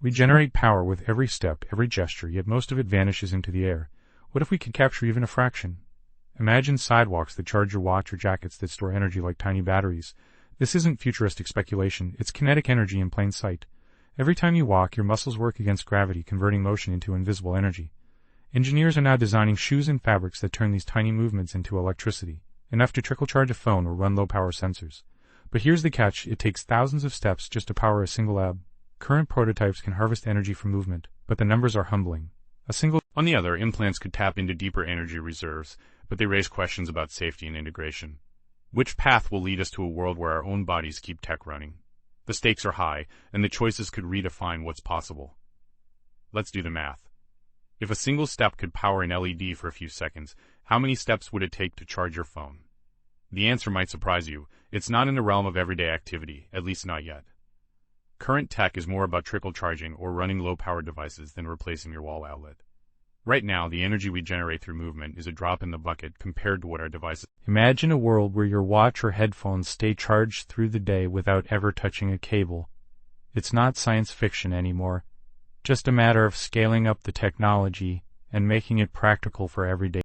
We generate power with every step, every gesture, yet most of it vanishes into the air. What if we could capture even a fraction? Imagine sidewalks that charge your watch or jackets that store energy like tiny batteries. This isn't futuristic speculation, it's kinetic energy in plain sight. Every time you walk, your muscles work against gravity, converting motion into invisible energy. Engineers are now designing shoes and fabrics that turn these tiny movements into electricity, enough to trickle-charge a phone or run low-power sensors. But here's the catch, it takes thousands of steps just to power a single amp. Current prototypes can harvest energy from movement, but the numbers are humbling. On the other, implants could tap into deeper energy reserves, but they raise questions about safety and integration. Which path will lead us to a world where our own bodies keep tech running? The stakes are high, and the choices could redefine what's possible. Let's do the math. If a single step could power an LED for a few seconds, how many steps would it take to charge your phone? The answer might surprise you. It's not in the realm of everyday activity, at least not yet. Current tech is more about trickle-charging or running low-power devices than replacing your wall outlet. Right now, the energy we generate through movement is a drop in the bucket compared to what our devices. Imagine a world where your watch or headphones stay charged through the day without ever touching a cable. It's not science fiction anymore, just a matter of scaling up the technology and making it practical for everyday